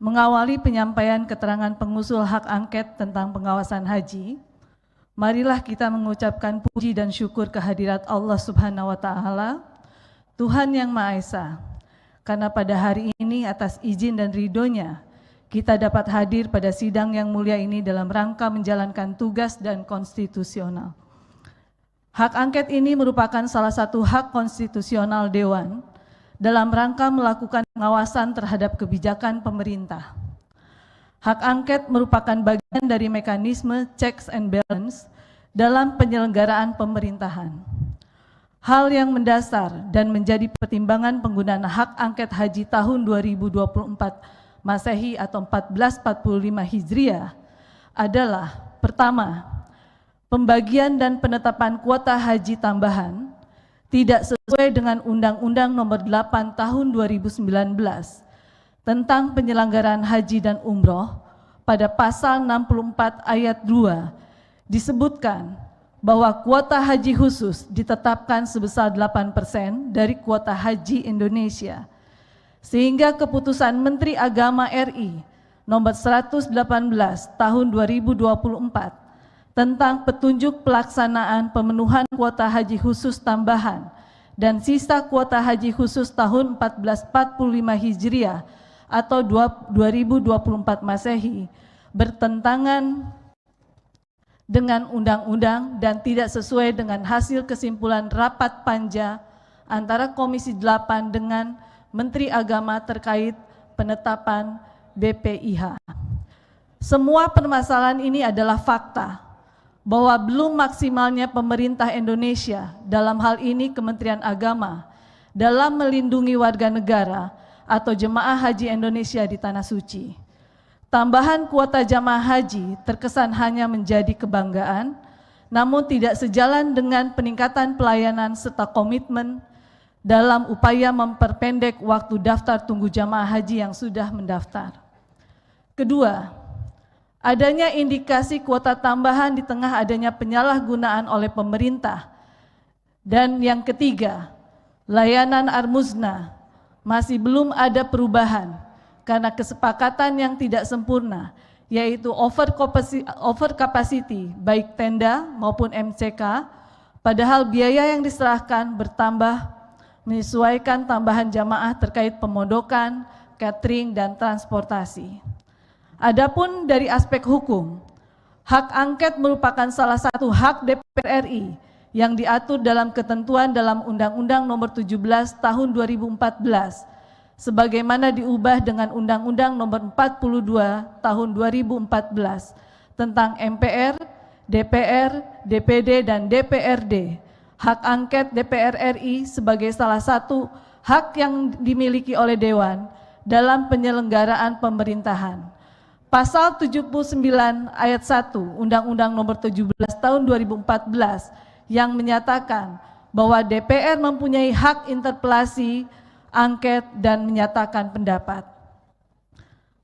mengawali penyampaian keterangan pengusul hak angket tentang pengawasan haji, marilah kita mengucapkan puji dan syukur kehadirat Allah Subhanahu wa Ta'ala, Tuhan yang Maha Esa, karena pada hari ini atas izin dan ridho-Nya kita dapat hadir pada sidang yang mulia ini dalam rangka menjalankan tugas dan konstitusional. Hak angket ini merupakan salah satu hak konstitusional Dewan dalam rangka melakukan pengawasan terhadap kebijakan pemerintah. Hak angket merupakan bagian dari mekanisme checks and balance dalam penyelenggaraan pemerintahan. Hal yang mendasar dan menjadi pertimbangan penggunaan hak angket haji tahun 2024 Masehi atau 1445 Hijriah adalah: pertama, pembagian dan penetapan kuota haji tambahan tidak sesuai dengan Undang-Undang Nomor 8 Tahun 2019 tentang penyelenggaraan haji dan umroh. Pada pasal 64 ayat 2 disebutkan bahwa kuota haji khusus ditetapkan sebesar 8% dari kuota haji Indonesia, sehingga keputusan Menteri Agama RI Nomor 118 Tahun 2024 tentang petunjuk pelaksanaan pemenuhan kuota haji khusus tambahan dan sisa kuota haji khusus tahun 1445 Hijriah atau 2024 Masehi bertentangan dengan undang-undang dan tidak sesuai dengan hasil kesimpulan rapat panja antara Komisi 8 dengan Menteri Agama terkait penetapan BPIH. Semua permasalahan ini adalah fakta bahwa belum maksimalnya pemerintah Indonesia, dalam hal ini Kementerian Agama, dalam melindungi warga negara atau jemaah haji Indonesia di Tanah Suci. Tambahan kuota jamaah haji terkesan hanya menjadi kebanggaan, namun tidak sejalan dengan peningkatan pelayanan serta komitmen dalam upaya memperpendek waktu daftar tunggu jamaah haji yang sudah mendaftar. Kedua, adanya indikasi kuota tambahan di tengah adanya penyalahgunaan oleh pemerintah. Dan yang ketiga, layanan Armuzna masih belum ada perubahan karena kesepakatan yang tidak sempurna, yaitu over capacity baik tenda maupun MCK, padahal biaya yang diserahkan bertambah menyesuaikan tambahan jamaah terkait pemondokan, catering, dan transportasi. Adapun dari aspek hukum, hak angket merupakan salah satu hak DPR RI yang diatur dalam ketentuan dalam Undang-Undang Nomor 17 Tahun 2014 sebagaimana diubah dengan Undang-Undang Nomor 42 Tahun 2014 tentang MPR, DPR, DPD, dan DPRD. Hak angket DPR RI sebagai salah satu hak yang dimiliki oleh Dewan dalam penyelenggaraan pemerintahan. Pasal 79 ayat 1 Undang-Undang Nomor 17 Tahun 2014 yang menyatakan bahwa DPR mempunyai hak interpelasi, angket, dan menyatakan pendapat.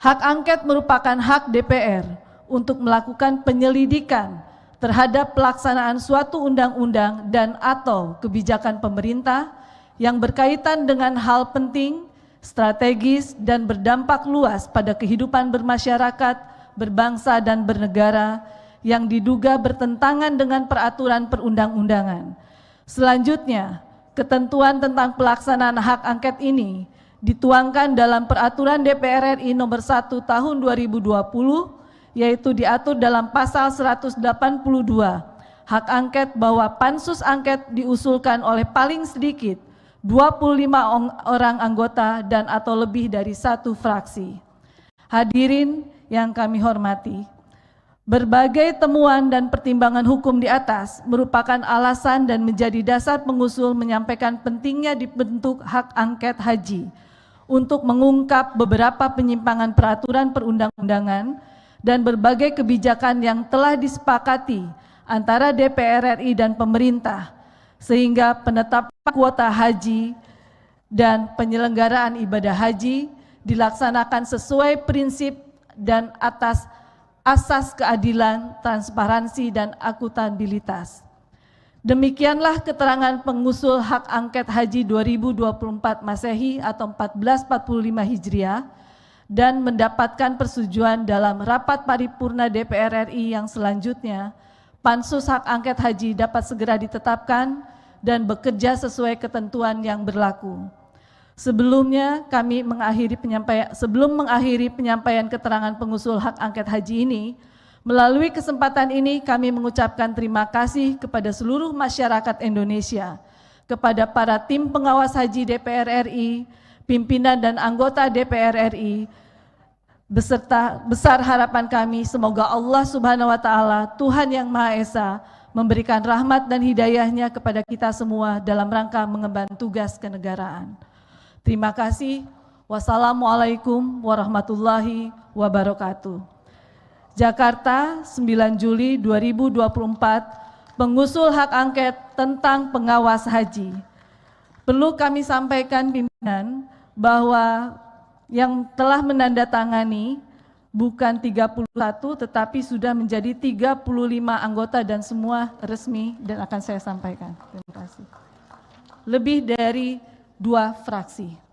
Hak angket merupakan hak DPR untuk melakukan penyelidikan terhadap pelaksanaan suatu undang-undang dan atau kebijakan pemerintah yang berkaitan dengan hal penting, strategis, dan berdampak luas pada kehidupan bermasyarakat, berbangsa, dan bernegara yang diduga bertentangan dengan peraturan perundang-undangan. Selanjutnya, ketentuan tentang pelaksanaan hak angket ini dituangkan dalam Peraturan DPR RI Nomor 1 Tahun 2020, yaitu diatur dalam Pasal 182 hak angket bahwa pansus angket diusulkan oleh paling sedikit 25 orang anggota dan atau lebih dari satu fraksi. Hadirin yang kami hormati, berbagai temuan dan pertimbangan hukum di atas merupakan alasan dan menjadi dasar pengusul menyampaikan pentingnya dibentuk hak angket haji untuk mengungkap beberapa penyimpangan peraturan perundang-undangan dan berbagai kebijakan yang telah disepakati antara DPR RI dan pemerintah, sehingga penetapan kuota haji dan penyelenggaraan ibadah haji dilaksanakan sesuai prinsip dan atas asas keadilan, transparansi, dan akuntabilitas. Demikianlah keterangan pengusul hak angket haji 2024 Masehi atau 1445 Hijriah dan mendapatkan persetujuan dalam rapat paripurna DPR RI yang selanjutnya, Pansus Hak Angket Haji dapat segera ditetapkan dan bekerja sesuai ketentuan yang berlaku. Sebelum mengakhiri penyampaian keterangan pengusul hak angket haji ini, melalui kesempatan ini kami mengucapkan terima kasih kepada seluruh masyarakat Indonesia, kepada para tim pengawas haji DPR RI, pimpinan dan anggota DPR RI, beserta besar harapan kami semoga Allah Subhanahu wa Ta'ala, Tuhan yang Maha Esa, memberikan rahmat dan hidayahnya kepada kita semua dalam rangka mengemban tugas kenegaraan. Terima kasih. Wassalamualaikum warahmatullahi wabarakatuh. Jakarta, 9 Juli 2024, pengusul hak angket tentang pengawas haji. Perlu kami sampaikan pimpinan bahwa yang telah menandatangani bukan 31 tetapi sudah menjadi 35 anggota dan semua resmi dan akan saya sampaikan. Terima kasih. Lebih dari 2 fraksi.